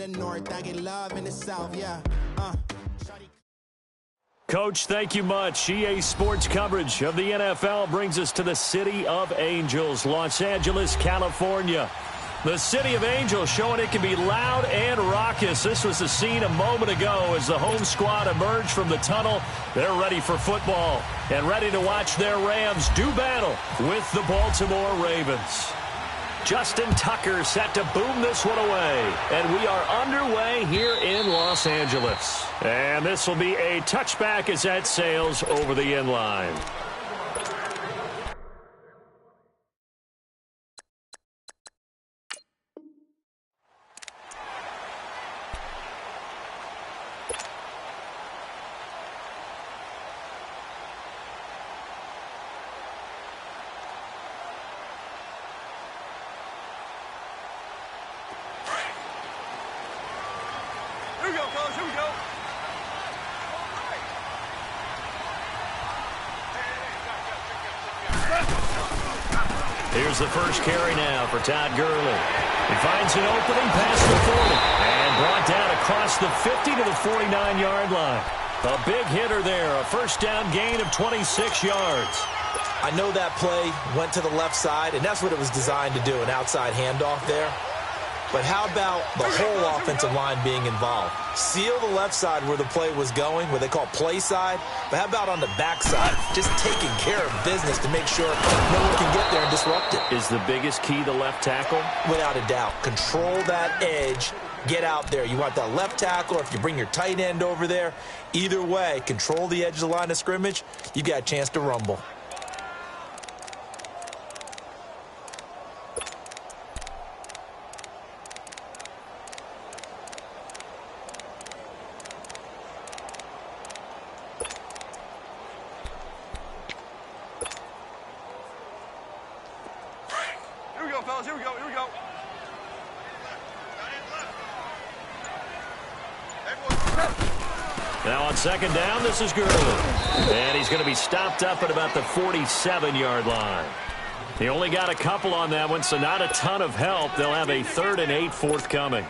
the north, I get love in the south, yeah. Coach, thank you much. EA Sports coverage of the NFL brings us to the City of Angels, Los Angeles, California. The City of Angels showing it can be loud and raucous. This was the scene a moment ago as the home squad emerged from the tunnel. They're ready for football and ready to watch their Rams do battle with the Baltimore Ravens. Justin Tucker set to boom this one away. And we are underway here in Los Angeles. And this will be a touchback as that sails over the end line. Here's the first carry now for Todd Gurley. He finds an opening past the 40 and brought down across the 50 to the 49-yard line. A big hitter there, a first down gain of 26 yards. I know that play went to the left side, and that's what it was designed to do, an outside handoff there. But how about the whole offensive line being involved? Seal the left side where the play was going, what they call play side. But how about on the back side? Just taking care of business to make sure no one can get there and disrupt it. Is the biggest key the left tackle? Without a doubt. Control that edge. Get out there. You want that left tackle, or if you bring your tight end over there, either way, control the edge of the line of scrimmage. You got a chance to rumble. Now on second down, this is Gurley. And he's going to be stopped up at about the 47-yard line. He only got a couple on that one, so not a ton of help. They'll have a 3rd and 8 forthcoming.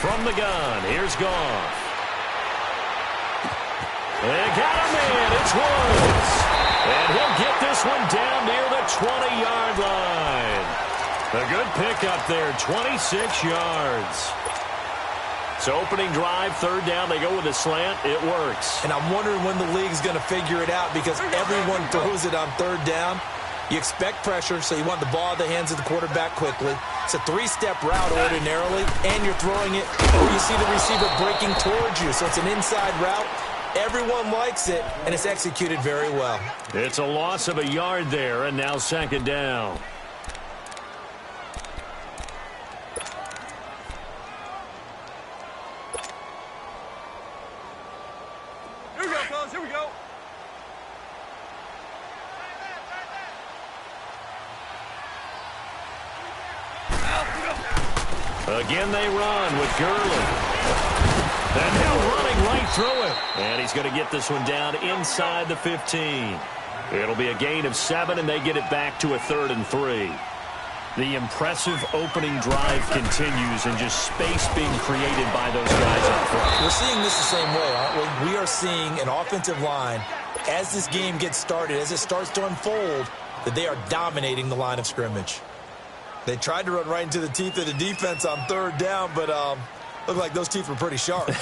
From the gun, here's Goff. They got him in. It's Woods. And he'll get this one down near the 20-yard line. A good pickup there, 26 yards. So opening drive, 3rd down, they go with a slant. It works. And I'm wondering when the league's going to figure it out, because everyone throws it on 3rd down. You expect pressure, so you want the ball in the hands of the quarterback quickly. It's a 3-step route ordinarily, and you're throwing it where you see the receiver breaking towards you. So it's an inside route. Everyone likes it, and it's executed very well. It's a loss of a yard there, and now 2nd down. Here we go, fellas. Here we go. Again they run with Gurley. And he'll running right through it. And he's going to get this one down inside the 15. It'll be a gain of 7, and they get it back to a 3rd and 3. The impressive opening drive continues, and just space being created by those guys up front. We're seeing this the same way, aren't we? We are seeing an offensive line, as this game gets started, as it starts to unfold, that they are dominating the line of scrimmage. They tried to run right into the teeth of the defense on 3rd down, but looked like those teeth were pretty sharp.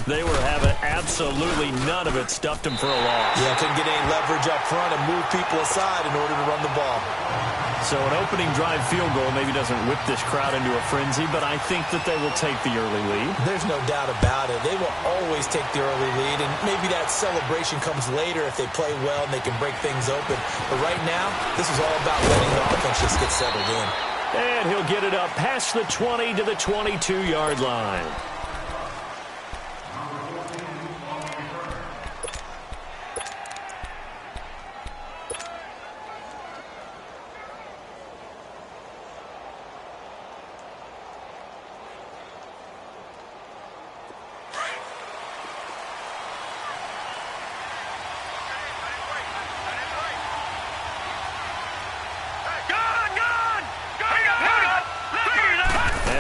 They were having absolutely none of it. Stuffed them for a loss. Yeah, couldn't get any leverage up front and move people aside in order to run the ball. So an opening drive field goal maybe doesn't whip this crowd into a frenzy, but I think that they will take the early lead. There's no doubt about it. They will always take the early lead, and maybe that celebration comes later if they play well and they can break things open. But right now, this is all about letting the offense just get settled in. And he'll get it up past the 20 to the 22-yard line.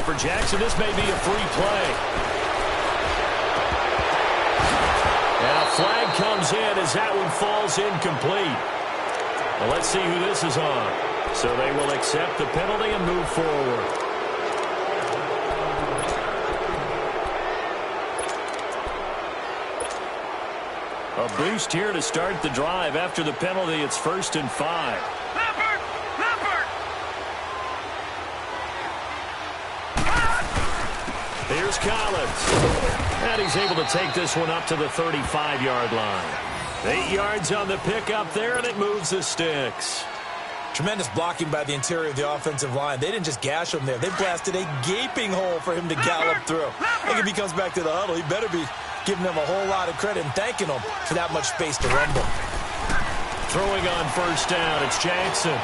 for Jackson. This may be a free play. And a flag comes in as that one falls incomplete. Well, let's see who this is on. So they will accept the penalty and move forward. A boost here to start the drive. After the penalty, it's 1st and 5. Here's Collins. And he's able to take this one up to the 35-yard line. 8 yards on the pickup there, and it moves the sticks. Tremendous blocking by the interior of the offensive line. They didn't just gash him there. They blasted a gaping hole for him to gallop through. I think if he comes back to the huddle, he better be giving them a whole lot of credit and thanking them for that much space to rumble. Throwing on 1st down, it's Jackson.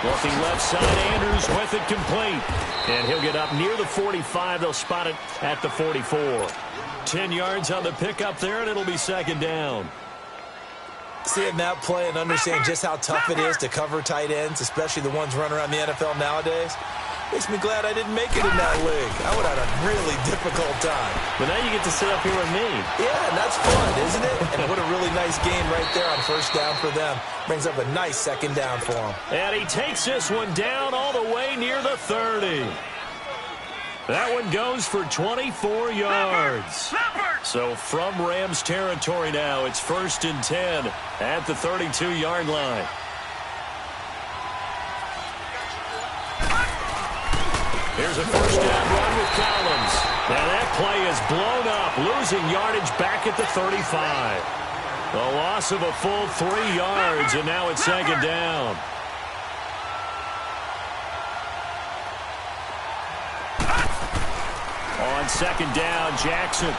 Looking left side, Andrews with it complete. And he'll get up near the 45. They'll spot it at the 44. 10 yards on the pickup there, and it'll be 2nd down. Seeing that play and understand just how tough it is to cover tight ends, especially the ones running around the NFL nowadays, makes me glad I didn't make it in that league. I would have had a really difficult time. But now you get to sit up here with me. Yeah, and that's fun, isn't it? And what a really nice game right there on 1st down for them. Brings up a nice 2nd down for them. And he takes this one down all the way near the 30. That one goes for 24 yards. So from Rams territory now, it's 1st and 10 at the 32-yard line. Here's a 1st down run with Collins. Now that play is blown up, losing yardage back at the 35. A loss of a full 3 yards, and now it's 2nd down. On 2nd down, Jackson.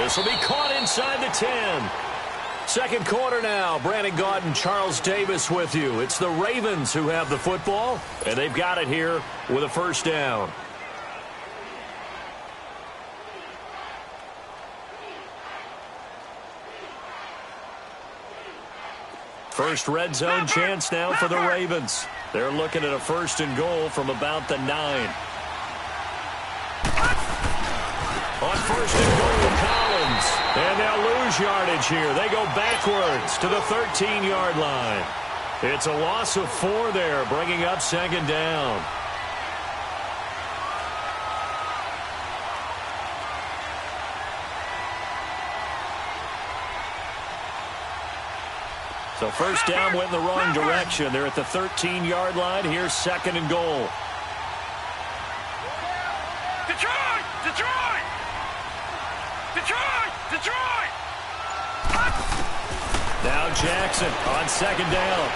This will be caught inside the 10. 2nd quarter now. Brandon Gaudin, Charles Davis with you. It's the Ravens who have the football, and they've got it here with a 1st down. First red zone chance now for the Ravens. They're looking at a 1st and goal from about the 9. On 1st and goal, Collins. And they'll lose yardage here. They go backwards to the 13-yard line. It's a loss of 4 there, bringing up 2nd down. So 1st down went in the wrong direction. They're at the 13-yard line. Here's 2nd and goal. Detroit! Detroit! Detroit! Detroit! Now Jackson on 2nd down.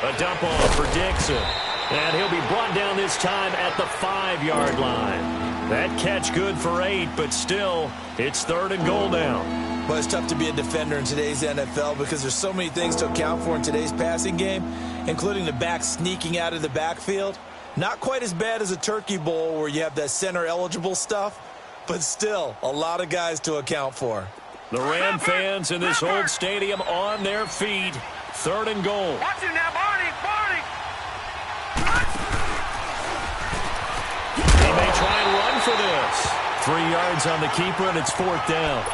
A dump off for Dixon. And he'll be brought down this time at the 5-yard line. That catch good for 8, but still, it's 3rd and goal now. Well, it's tough to be a defender in today's NFL because there's so many things to account for in today's passing game, including the back sneaking out of the backfield. Not quite as bad as a turkey bowl where you have that center-eligible stuff, but still a lot of guys to account for. The Ram fans in this old stadium on their feet. 3rd and goal. Watch him now, Barney! Barney! He may try and run for this. 3 yards on the keeper, and it's 4th down.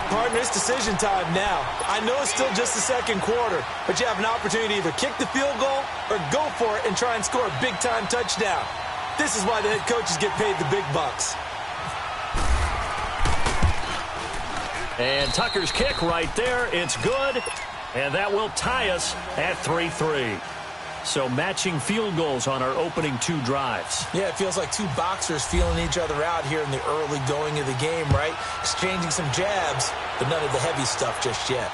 Partner, it's decision time now. I know it's still just the 2nd quarter, but you have an opportunity to either kick the field goal or go for it and try and score a big-time touchdown. This is why the head coaches get paid the big bucks. And Tucker's kick right there. It's good, and that will tie us at 3-3. So matching field goals on our opening 2 drives. Yeah, it feels like 2 boxers feeling each other out here in the early going of the game, right? Exchanging some jabs, but none of the heavy stuff just yet.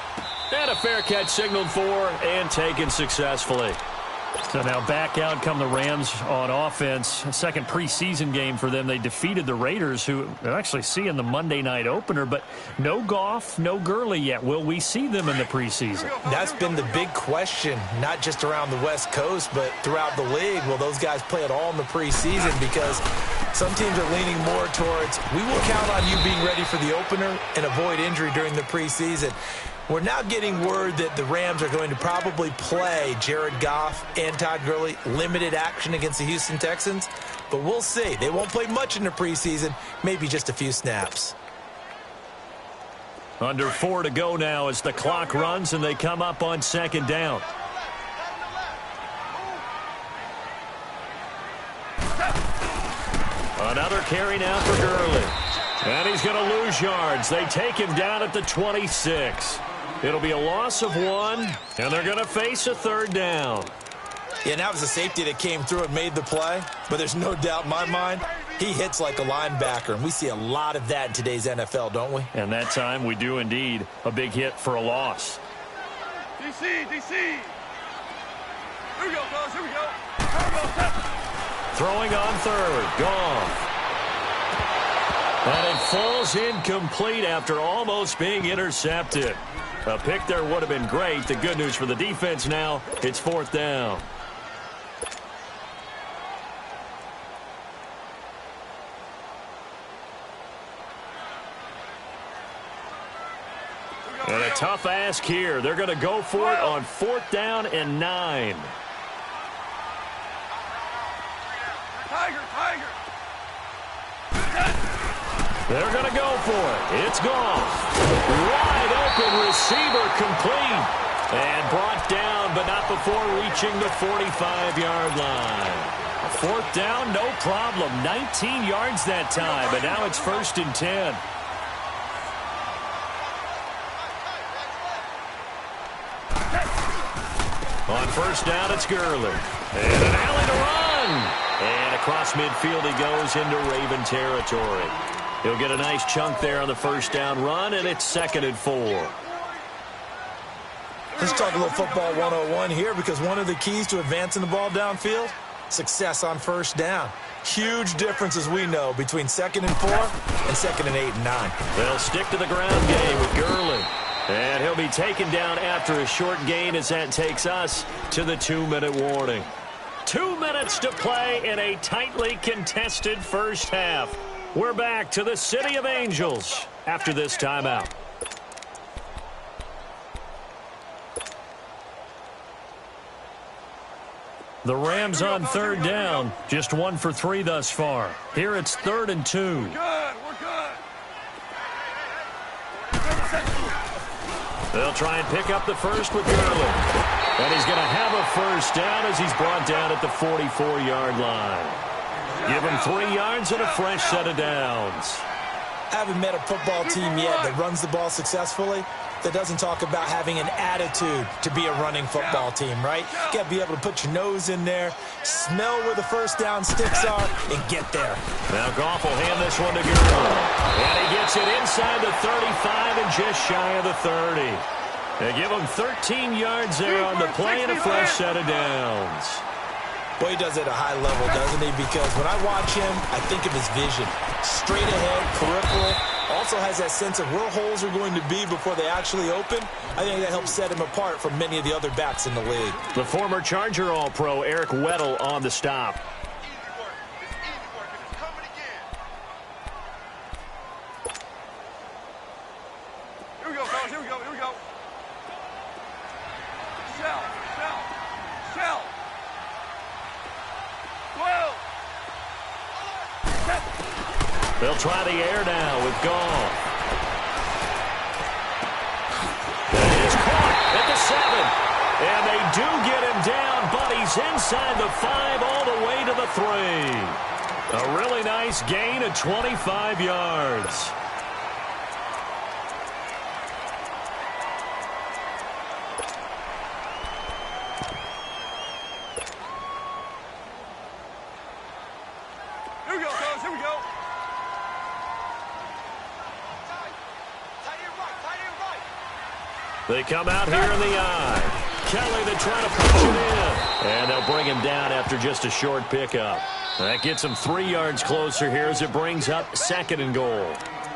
And a fair catch signaled for and taken successfully. So now back out come the Rams on offense. A 2nd preseason game for them. They defeated the Raiders, who they're actually seeing the Monday night opener, but no Goff, no Gurley yet. Will we see them in the preseason? That's been the big question, not just around the West Coast, but throughout the league. Will those guys play at all in the preseason? Because some teams are leaning more towards, we will count on you being ready for the opener and avoid injury during the preseason. We're now getting word that the Rams are going to probably play Jared Goff and Todd Gurley limited action against the Houston Texans, but we'll see. They won't play much in the preseason, maybe just a few snaps. Under 4 to go now as the clock runs and they come up on second down. Another carry now for Gurley. And he's going to lose yards. They take him down at the 26. It'll be a loss of 1, and they're going to face a third down. Yeah, and that was a safety that came through and made the play, but there's no doubt in my mind he hits like a linebacker, and we see a lot of that in today's NFL, don't we? And that time we do indeed. A big hit for a loss. DC! Here we go, fellas, here we go. Throwing on third. Goff. And it falls incomplete after almost being intercepted. A pick there would have been great. The good news for the defense now, it's fourth down. And a tough ask here. They're going to go for it on fourth down and 9. Tiger! They're going to go for it. It's Goff. Wide open receiver complete. And brought down, but not before reaching the 45-yard line. Fourth down, no problem. 19 yards that time, but now it's 1st and 10. On first down, it's Gurley. And an alley to run. And across midfield he goes into Raven territory. He'll get a nice chunk there on the first down run, and it's 2nd and 4. Let's talk a little football 101 here, because one of the keys to advancing the ball downfield, success on first down. Huge difference, as we know, between 2nd and 4 and 2nd and 8 and 9. They'll stick to the ground game with Gurley. And he'll be taken down after a short gain as that takes us to the 2-minute warning. 2 minutes to play in a tightly contested first half. We're back to the City of Angels after this timeout. The Rams on third down, just 1 for 3 thus far. Here it's 3rd and 2. We're good. They'll try and pick up the first with Gurley. And he's going to have a first down as he's brought down at the 44-yard line. Give him 3 yards and a fresh set of downs. I haven't met a football team yet that runs the ball successfully that doesn't talk about having an attitude to be a running football team, right? You got to be able to put your nose in there, smell where the first down sticks are, and get there. Now Goff will hand this one to Gurley. And he gets it inside the 35 and just shy of the 30. They give him 13 yards there on the play and a fresh set of downs. Boy, he does it at a high level, doesn't he? Because when I watch him, I think of his vision. Straight ahead, peripheral. Also has that sense of where holes are going to be before they actually open. I think that helps set him apart from many of the other backs in the league. The former Charger All-Pro Eric Weddle on the stop. Here we go, fellas. Here we go. Shell. 12. They'll try the air now with Goff. And it's caught at the 7. And they do get him down, but he's inside the 5 all the way to the 3. A really nice gain of 25 yards. Here we go, fellas. Here we go. They come out here in the eye. Kelly, they try to push it in. And they'll bring him down after just a short pickup. That gets him 3 yards closer here as it brings up 2nd and goal.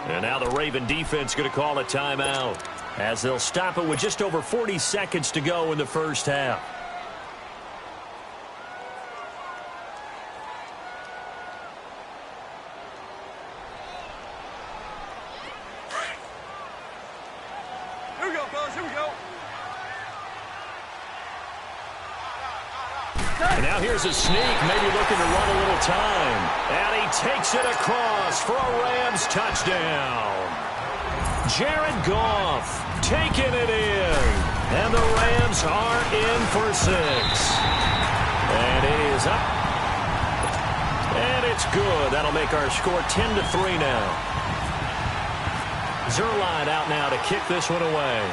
And now the Raven defense going to call a timeout as they'll stop it with just over 40 seconds to go in the first half. Here we go, fellas. Here we And now here's a sneak, maybe looking to run a little time. And he takes it across for a Rams touchdown. Jared Goff taking it in. And the Rams are in for 6. And it is up. And it's good. That'll make our score 10-3 now. Zerline out now to kick this one away.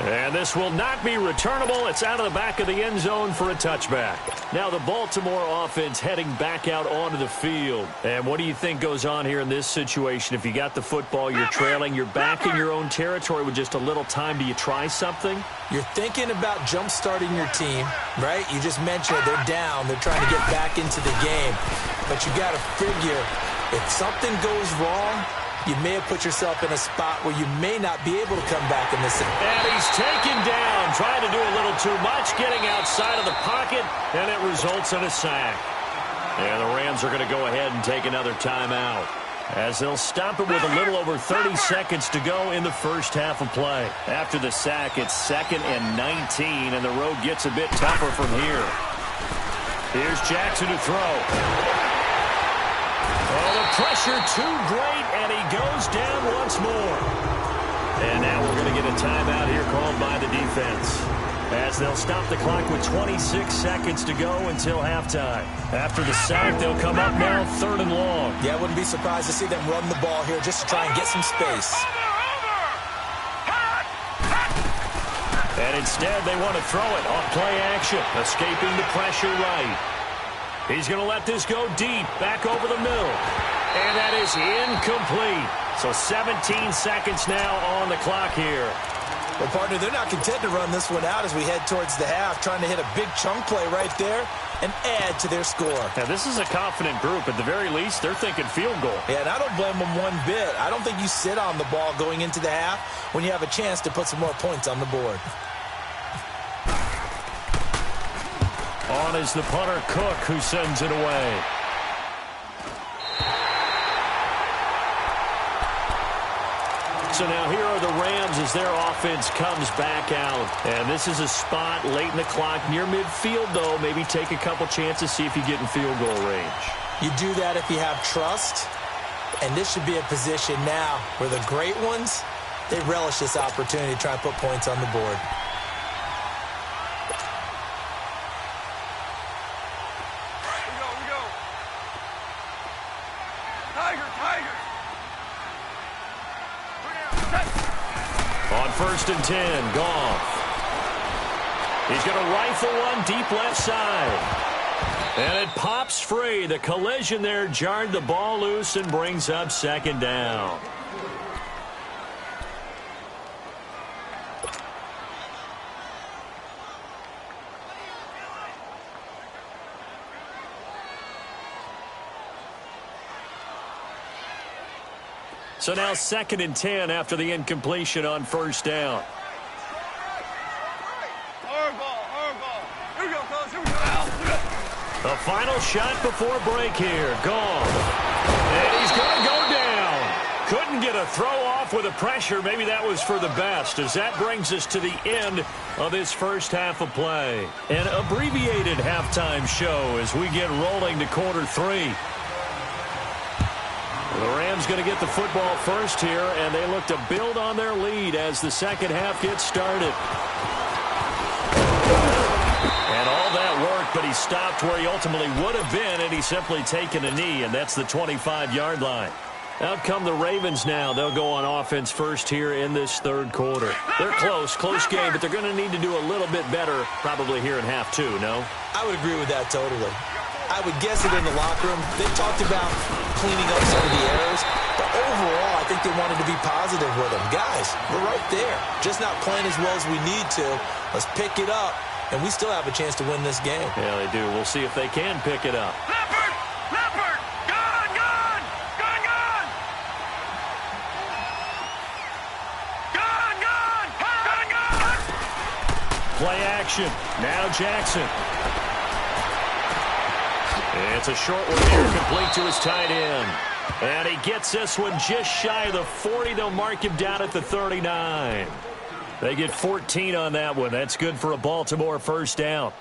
And this will not be returnable. It's out of the back of the end zone for a touchback. Now the Baltimore offense heading back out onto the field. And what do you think goes on here in this situation? If you got the football, you're trailing, you're back in your own territory with just a little time. Do you try something? You're thinking about jump-starting your team, right? You just mentioned it. They're down. They're trying to get back into the game. But you got to figure, if something goes wrong, you may have put yourself in a spot where you may not be able to come back in this. And he's taken down, trying to do a little too much, getting outside of the pocket, and it results in a sack. And the Rams are going to go ahead and take another timeout, as they'll stop it with a little over 30 seconds to go in the first half of play. After the sack, it's 2nd and 19, and the road gets a bit tougher from here. Here's Jackson to throw. Oh, the pressure too great, and he goes down once more. And now we're going to get a timeout here called by the defense, as they'll stop the clock with 26 seconds to go until halftime. After the sack, they'll come up now 3rd and long. Yeah, I wouldn't be surprised to see them run the ball here just to try and get some space. And instead, they want to throw it off play action, escaping the pressure right. He's going to let this go deep, back over the middle. And that is incomplete. So 17 seconds now on the clock here. Well, partner, they're not content to run this one out as we head towards the half, trying to hit a big chunk play right there and add to their score. Now, this is a confident group. At the very least, they're thinking field goal. Yeah, and I don't blame them one bit. I don't think you sit on the ball going into the half when you have a chance to put some more points on the board. On is the punter, Cook, who sends it away. So now here are the Rams as their offense comes back out. And this is a spot late in the clock near midfield, though. Maybe take a couple chances, see if you get in field goal range. You do that if you have trust. And this should be a position now where the great ones, they relish this opportunity to try and put points on the board. On 1st and 10, Goff. He's going to rifle one deep left side. And it pops free. The collision there jarred the ball loose and brings up 2nd down. So now 2nd and 10 after the incompletion on 1st down. Here we go, fellas. Here we go. The final shot before break here. Goff. And he's going to go down. Couldn't get a throw off with the pressure. Maybe that was for the best, as that brings us to the end of this first half of play. An abbreviated halftime show as we get rolling to quarter 3. The Rams going to get the football first here, and they look to build on their lead as the second half gets started. And all that work, but he stopped where he ultimately would have been, and he's simply taken a knee, and that's the 25-yard line. Out come the Ravens now. They'll go on offense first here in this 3rd quarter. They're close game, but they're going to need to do a little bit better probably here in half 2, no? I would agree with that totally. I would guess it in the locker room. They talked about cleaning up some of the errors, but overall, I think they wanted to be positive with them. Guys, we're right there. Just not playing as well as we need to. Let's pick it up, and we still have a chance to win this game. Yeah, they do. We'll see if they can pick it up. Leopard! Leopard! Gun! Gun! Gun! Gun! Gun! Gun! Gun! Gun! Play action. Now Jackson. It's a short one here, complete to his tight end. And he gets this one just shy of the 40. They'll mark him down at the 39. They get 14 on that one. That's good for a Baltimore first down.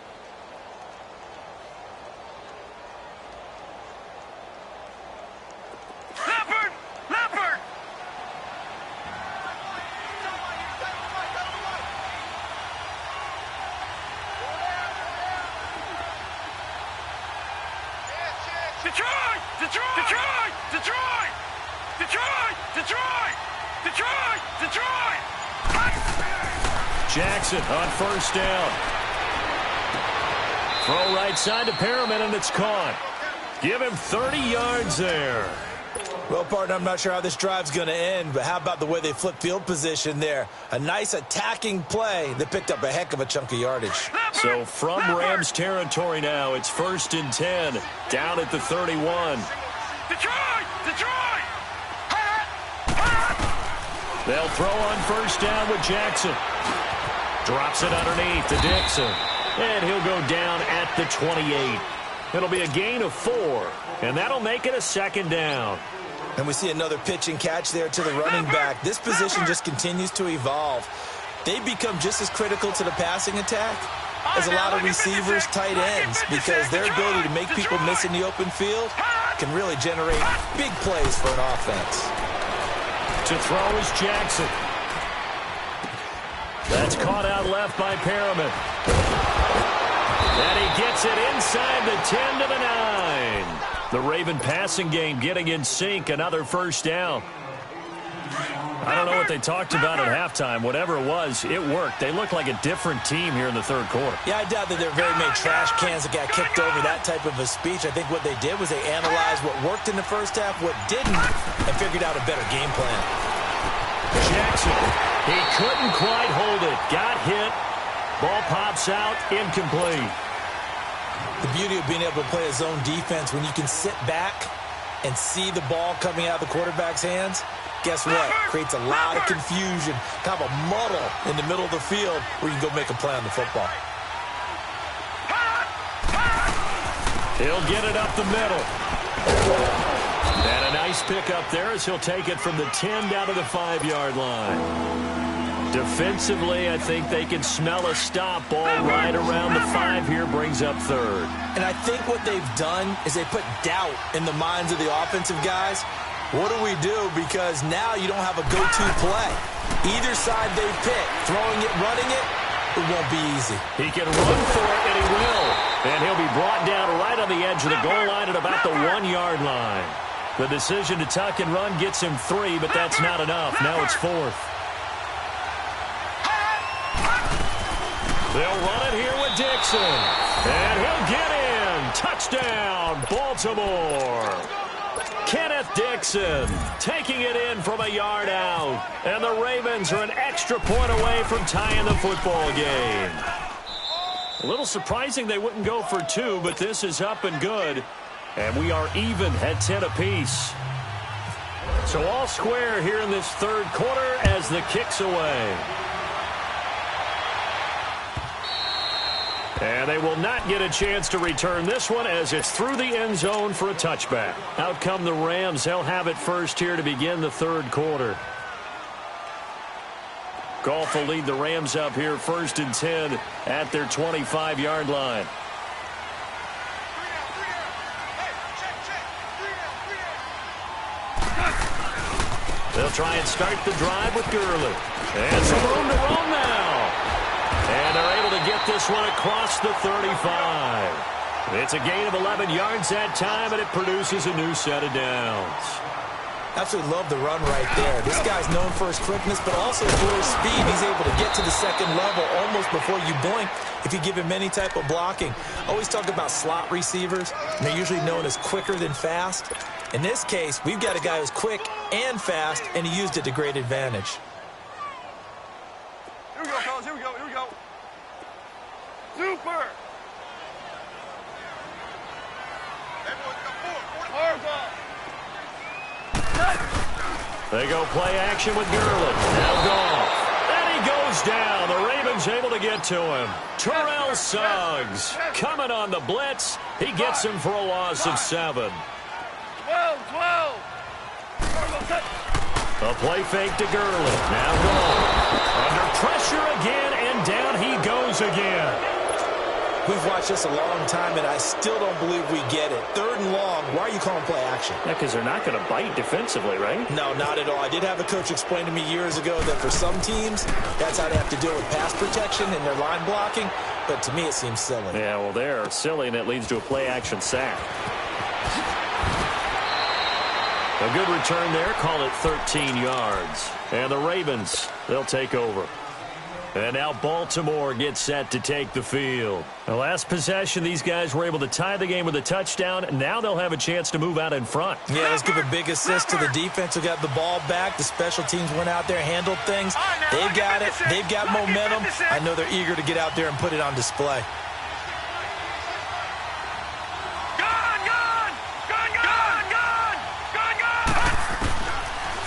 Jackson on first down. Throw right side to Perriman, and it's caught. Give him 30 yards there. Well, partner, I'm not sure how this drive's going to end, but how about the way they flip field position there? A nice attacking play that picked up a heck of a chunk of yardage. So from Rams territory now, it's 1st and 10, down at the 31. They'll throw on first down with Jackson. Drops it underneath to Dixon. And he'll go down at the 28. It'll be a gain of 4, and that'll make it a 2nd down. And we see another pitch and catch there to the running back. This position just continues to evolve. They've become just as critical to the passing attack as a lot of receivers, tight ends, because their ability to make people miss in the open field can really generate big plays for an offense. To throw is Jackson. That's caught out left by Perriman. And he gets it inside the 10 to the 9. The Raven passing game getting in sync. Another first down. I don't know what they talked about at halftime. Whatever it was, it worked. They look like a different team here in the third quarter. Yeah, I doubt that there are very many trash cans that got kicked over that type of a speech. I think what they did was they analyzed what worked in the first half, what didn't, and figured out a better game plan. Jackson, he couldn't quite hold it. Got hit. Ball pops out, incomplete. The beauty of being able to play a zone defense when you can sit back and see the ball coming out of the quarterback's hands, guess what? Creates a lot of confusion, kind of a muddle in the middle of the field where you can go make a play on the football. He'll get it up the middle. And a nice pickup there as he'll take it from the 10 down to the 5-yard line. Defensively, I think they can smell a stop. Ball right around the 5 here, brings up 3rd. And I think what they've done is they put doubt in the minds of the offensive guys. What do we do? Because now you don't have a go-to play. Either side they pick, throwing it, running it, it won't be easy. He can run for it, and he will. And he'll be brought down right on the edge of the goal line at about the 1-yard line. The decision to tuck and run gets him 3, but that's not enough. Now it's 4th. They'll run it here with Dixon. And he'll get in. Touchdown, Baltimore. Kenneth Dixon taking it in from a yard out. And the Ravens are an extra point away from tying the football game. A little surprising they wouldn't go for 2, but this is up and good. And we are even at 10 apiece. So all square here in this third quarter as the kick's away. And they will not get a chance to return this one as it's through the end zone for a touchback. Out come the Rams. They'll have it first here to begin the third quarter. Goff will lead the Rams up here 1st and 10 at their 25-yard line. They'll try and start the drive with Gurley. And some room to roam now. And they're able to get this one across the 35. It's a gain of 11 yards that time, and it produces a new set of downs. Absolutely love the run right there. This guy's known for his quickness, but also for his speed. He's able to get to the second level almost before you blink if you give him any type of blocking. Always talk about slot receivers, and they're usually known as quicker than fast. In this case, we've got a guy who's quick and fast, and he used it to great advantage. Here we go, fellas. Here we go. Here we go. Super. They go play action with Gurley. Now Goff. And he goes down. The Ravens able to get to him. Terrell Suggs coming on the blitz. He gets him for a loss of 7. 12. A play fake to Gurley. Now gone. Under pressure again, and down he goes again. We've watched this a long time, and I still don't believe we get it. 3rd and long, why are you calling play action? Yeah, because they're not going to bite defensively, right? No, not at all. I did have a coach explain to me years ago that for some teams, that's how they have to deal with pass protection and their line blocking. But to me, it seems silly. Yeah, well, they're silly, and it leads to a play action sack. A good return there. Call it 13 yards. And the Ravens, they'll take over. And now Baltimore gets set to take the field. The last possession, these guys were able to tie the game with a touchdown. Now they'll have a chance to move out in front. Yeah, let's give a big assist to the defense who got the ball back. The special teams went out there, handled things. They've got it. They've got momentum. I know they're eager to get out there and put it on display.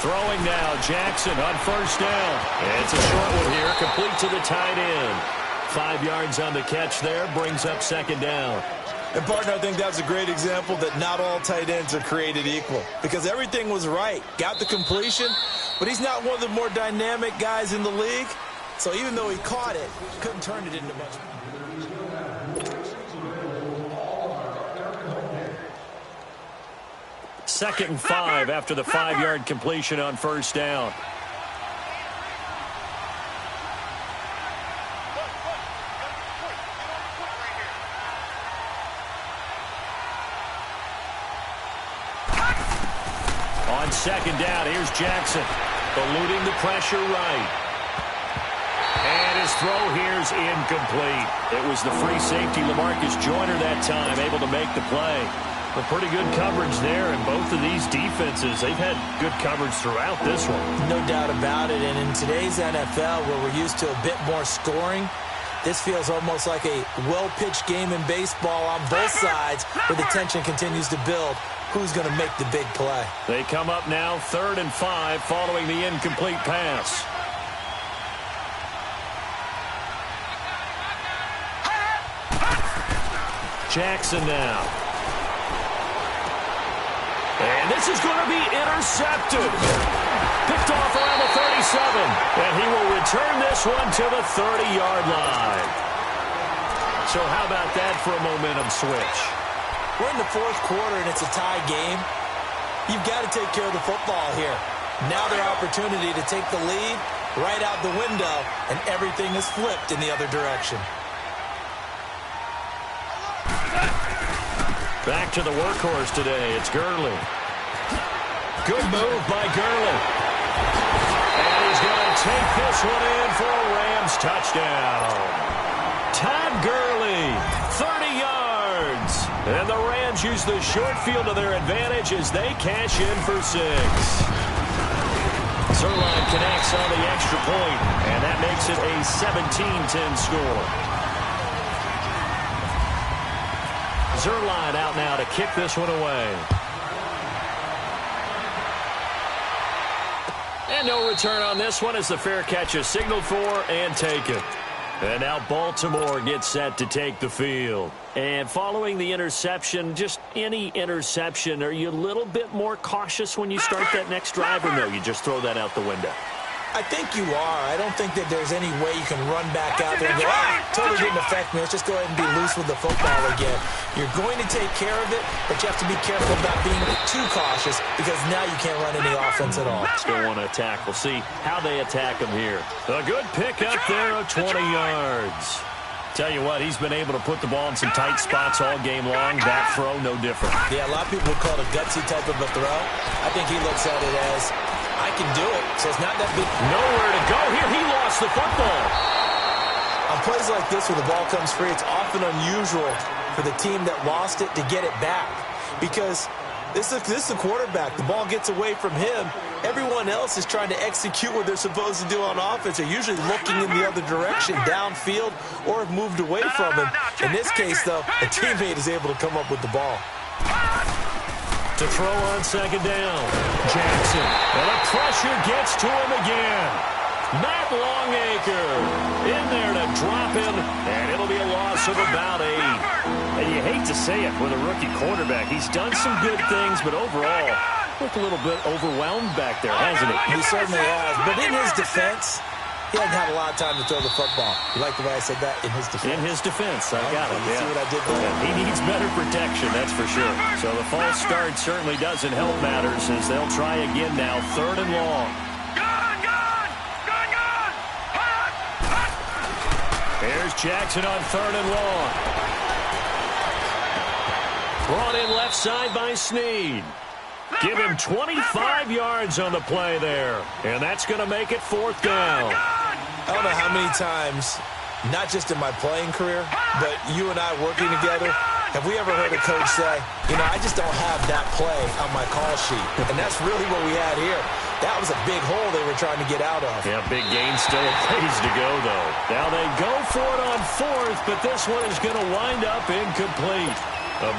Throwing now, Jackson on 1st down. It's a short one here, complete to the tight end. 5 yards on the catch there, brings up 2nd down. And, partner, I think that's a great example that not all tight ends are created equal. Because everything was right. Got the completion, but he's not one of the more dynamic guys in the league. So even though he caught it, couldn't turn it into much. 2nd and 5 after the 5-yard completion on 1st down. On 2nd down, here's Jackson. Eluding the pressure right. And his throw here's incomplete. It was the free safety, LaMarcus Joyner, that time, able to make the play. A pretty good coverage there, and both of these defenses, they've had good coverage throughout this one. No doubt about it, and in today's NFL, where we're used to a bit more scoring, this feels almost like a well-pitched game in baseball on both sides, where the tension continues to build. Who's going to make the big play? They come up now 3rd and 5 following the incomplete pass. Jackson now. And this is going to be intercepted. Picked off around the 37. And he will return this one to the 30-yard line. So how about that for a momentum switch? We're in the 4th quarter, and it's a tie game. You've got to take care of the football here. Now their opportunity to take the lead right out the window, and everything is flipped in the other direction. Back to the workhorse today. It's Gurley. Good move by Gurley. And he's going to take this one in for a Rams touchdown. Todd Gurley, 30 yards. And the Rams use the short field to their advantage as they cash in for 6. Zerline connects on the extra point, and that makes it a 17-10 score. Zerline out now to kick this one away. And no return on this one as the fair catch is signaled for and taken. And now Baltimore gets set to take the field. And following the interception, just any interception, are you a little bit more cautious when you start that next drive, or no, you just throw that out the window? I think you are. I don't think that there's any way you can run back out there and go, totally didn't affect me. Let's just go ahead and be loose with the football again. You're going to take care of it, but you have to be careful about being too cautious because now you can't run any offense at all. Still want to attack. We'll see how they attack him here. A good pickup there of 20 yards. Tell you what, he's been able to put the ball in some tight spots all game long. That throw, no different. Yeah, a lot of people would call it a gutsy type of a throw. I think he looks at it as, I can do it, so it's not that big. Nowhere to go here. He lost the football. On plays like this where the ball comes free, it's often unusual for the team that lost it to get it back because this is the quarterback. The ball gets away from him. Everyone else is trying to execute what they're supposed to do on offense. They're usually looking in the other direction, downfield, or have moved away from him. In this case, though, a teammate is able to come up with the ball. To throw on 2nd down. Jackson. And the pressure gets to him again. Matt Longacre in there to drop him, and it'll be a loss of about 8. And you hate to say it with a rookie quarterback. He's done some good things, but overall, Looked a little bit overwhelmed back there, hasn't he? He certainly has. But in his defense, he hasn't had a lot of time to throw the football. You like the way I said that? In his defense. In his defense. I got it. You see what I did there? He needs better protection, that's for sure. So the false start certainly doesn't help matters as they'll try again now. 3rd and long. Here's Jackson on 3rd and long. Brought in left side by Snead. Give him 25 yards on the play there. And that's going to make it 4th down. I don't know how many times, not just in my playing career, but you and I working together, have we ever heard a coach say, you know, I just don't have that play on my call sheet. And that's really what we had here. That was a big hole they were trying to get out of. Yeah, big gain, still a ways to go, though. Now they go for it on 4th, but this one is going to wind up incomplete.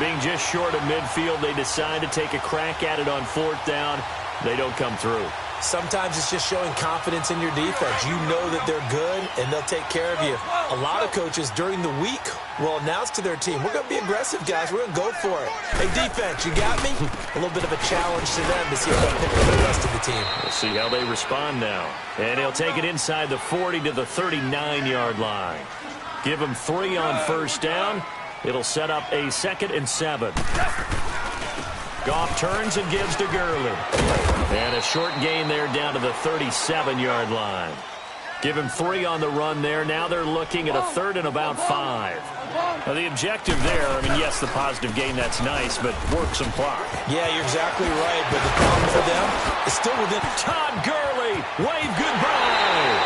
Being just short of midfield, they decide to take a crack at it on 4th down. They don't come through. Sometimes it's just showing confidence in your defense. You know that they're good, and they'll take care of you. A lot of coaches during the week will announce to their team, we're going to be aggressive, guys. We're going to go for it. Hey, defense, you got me? A little bit of a challenge to them to see if they'll pick up the rest of the team. We'll see how they respond now. And he'll take it inside the 40 to the 39-yard line. Give him 3 on 1st down. It'll set up a 2nd and 7. Goff turns and gives to Gurley. And a short gain there down to the 37-yard line. Give him 3 on the run there. Now they're looking at a 3rd and about 5. Now the objective there, I mean, yes, the positive gain, that's nice, but work some clock. Yeah, you're exactly right, but the problem for them is still within. Todd Gurley, wave goodbye.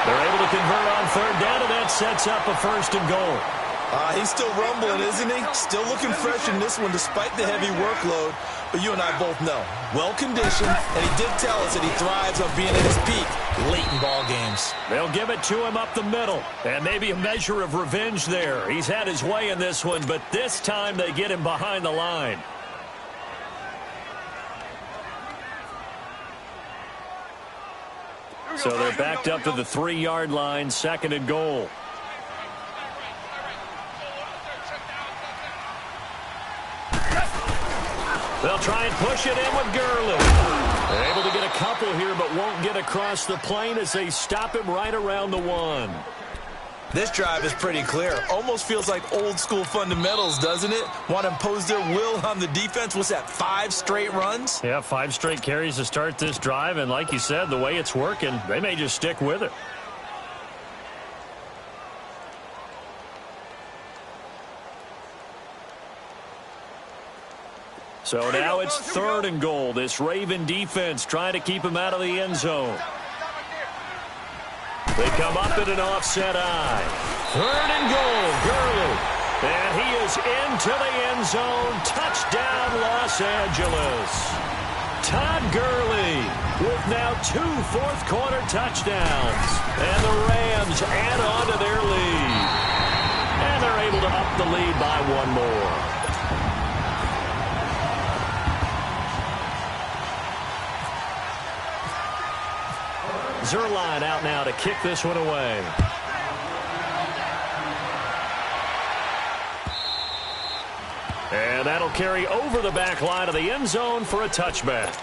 They're able to convert on 3rd down, and that sets up a 1st and goal. He's still rumbling, isn't he? Still looking fresh in this one despite the heavy workload. But you and I both know, well-conditioned, and he did tell us that he thrives on being at his peak late in ball games. They'll give it to him up the middle, and maybe a measure of revenge there. He's had his way in this one, but this time they get him behind the line. So they're backed up to the 3-yard line, 2nd and goal. They'll try and push it in with Gurley. They're able to get a couple here, but won't get across the plane as they stop him right around the 1. This drive is pretty clear. Almost feels like old-school fundamentals, doesn't it? Want to impose their will on the defense. What's that, 5 straight runs? Yeah, 5 straight carries to start this drive, and like you said, the way it's working, they may just stick with it. So now it's 3rd and goal. This Raven defense trying to keep him out of the end zone. They come up in an offset eye. 3rd and goal, Gurley. And he is into the end zone. Touchdown, Los Angeles. Todd Gurley with now 2 fourth-quarter touchdowns. And the Rams add on to their lead. And they're able to up the lead by 1 more. Zerline out now to kick this one away. And that'll carry over the back line of the end zone for a touchback.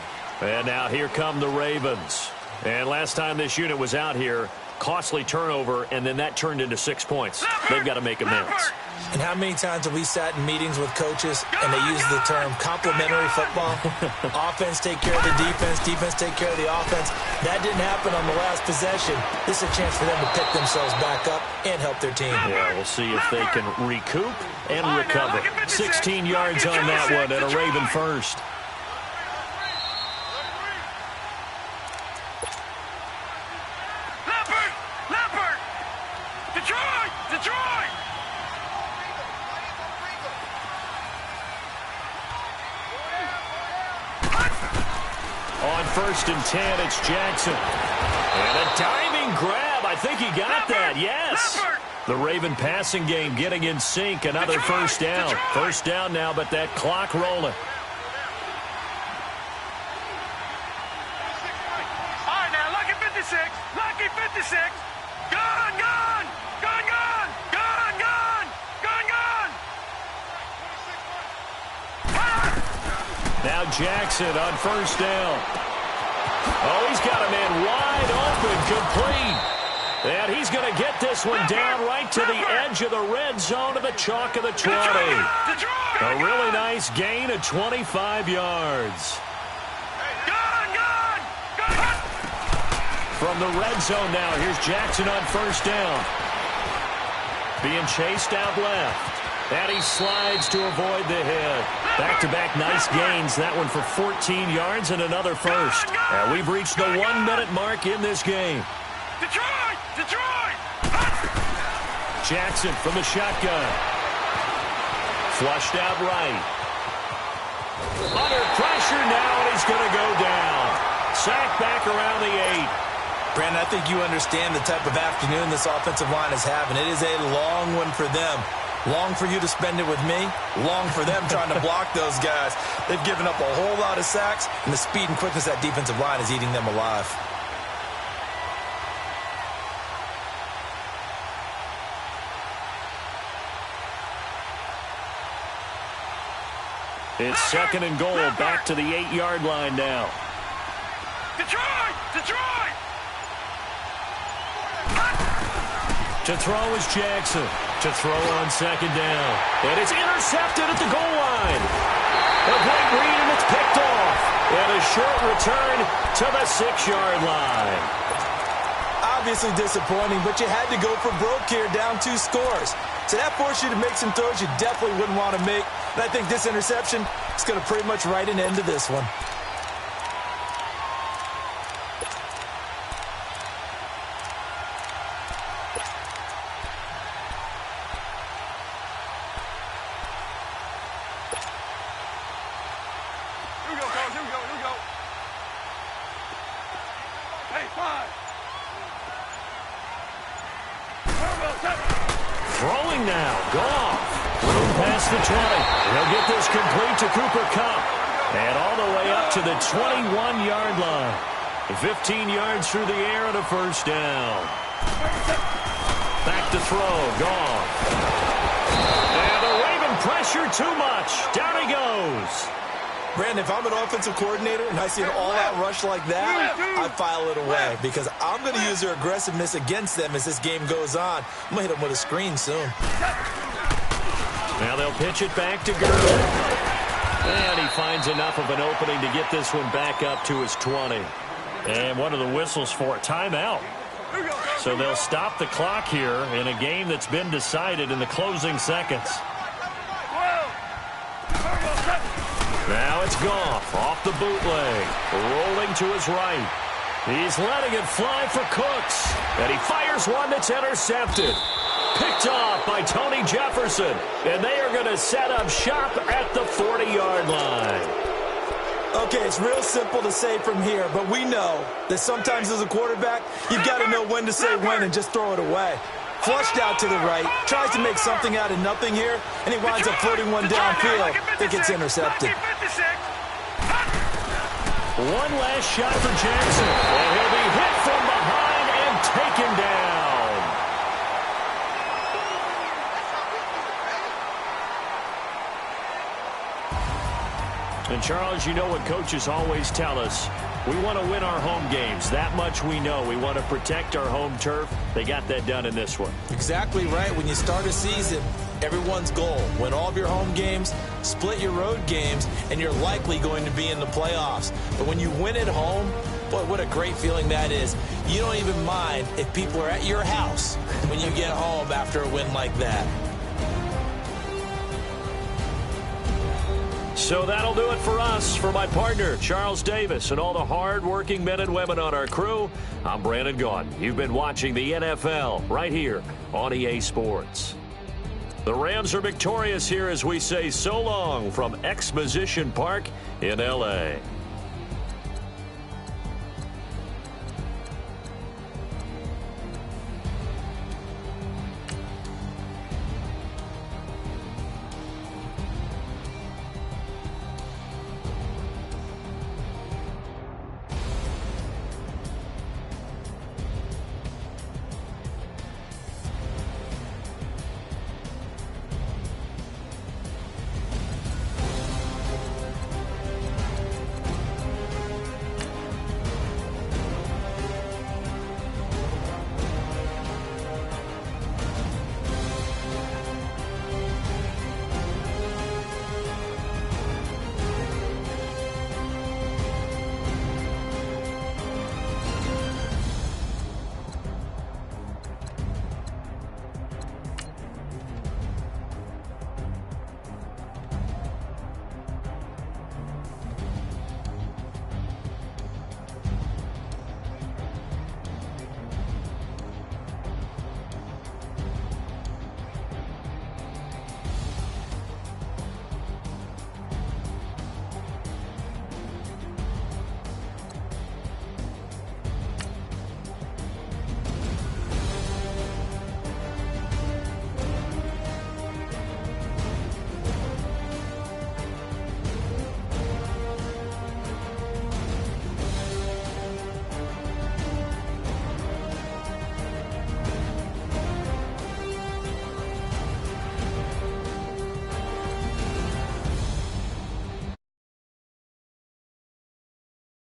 And now here come the Ravens. And last time this unit was out here, costly turnover, and then that turned into 6 points. They've got to make amends. And how many times have we sat in meetings with coaches and they use the term complementary football? Offense take care of the defense, defense take care of the offense. That didn't happen on the last possession. This is a chance for them to pick themselves back up and help their team. Yeah, we'll see if they can recoup and recover. 16 yards on that one and a Raven first. On 1st and 10, it's Jackson. And a diving grab. I think he got that. Yes. The Raven passing game getting in sync. Another first down. First down now, but that clock rolling. All right, now, lucky 56. Lucky 56. Gun, gun. Gun, gun. Gun, gun. Gun, gun. Now Jackson on first down. Oh, he's got a man wide open, complete. And he's going to get this one down right to the edge of the red zone of the chalk of the 20. A really nice gain of 25 yards. From the red zone now, here's Jackson on first down. Being chased out left. And he slides to avoid the hit. Back-to-back nice gains. That one for 14 yards and another first. And we've reached the 1-minute mark in this game. Detroit! Jackson from the shotgun. Flushed out right. Under pressure now, and he's going to go down. Sacked back around the 8. Brandon, I think you understand the type of afternoon this offensive line is having. It is a long one for them. Long for you to spend it with me. Long for them trying to block those guys. They've given up a whole lot of sacks, and the speed and quickness of that defensive line is eating them alive. It's second and goal, back to the 8-yard line now. Detroit! To throw is Jackson. To throw on second down. And it's intercepted at the goal line. A great read, and it's picked off. And a short return to the 6-yard line. Obviously disappointing, but you had to go for broke here, down 2 scores. So that forced you to make some throws you definitely wouldn't want to make. And I think this interception is going to pretty much write an end to this one. Throwing now, Goff. Room past the 20. He'll get this complete to Cooper Kupp. And all the way up to the 21-yard line. 15 yards through the air and a first down. Back to throw, Goff. And the Raven pressure too much. Down he goes. Brandon, if I'm an offensive coordinator and I see an all-out rush like that, I file it away because I'm going to use their aggressiveness against them as this game goes on. I'm going to hit them with a screen soon. Now they'll pitch it back to Gurley. And he finds enough of an opening to get this one back up to his 20. And one of the whistles for a timeout. So they'll stop the clock here in a game that's been decided in the closing seconds. Now it's Goff off the bootleg, rolling to his right. He's letting it fly for Cooks, and he fires one that's intercepted. Picked off by Tony Jefferson, and they are going to set up shop at the 40-yard line. Okay, it's real simple to say from here, but we know that sometimes as a quarterback, you've got to know when to say when and just throw it away. Flushed out to the right, tries to make something out of nothing here, and he winds up floating one downfield. It gets intercepted. One last shot for Jackson, and he'll be hit from behind and taken down. And Charles, you know what coaches always tell us. We want to win our home games. That much we know. We want to protect our home turf. They got that done in this one. Exactly right. When you start a season, everyone's goal, win all of your home games, split your road games, and you're likely going to be in the playoffs. But when you win at home, boy, what a great feeling that is. You don't even mind if people are at your house when you get home after a win like that. So that'll do it for us. For my partner, Charles Davis, and all the hard-working men and women on our crew, I'm Brandon Gaudin. You've been watching the NFL right here on EA Sports. The Rams are victorious here as we say so long from Exposition Park in L.A.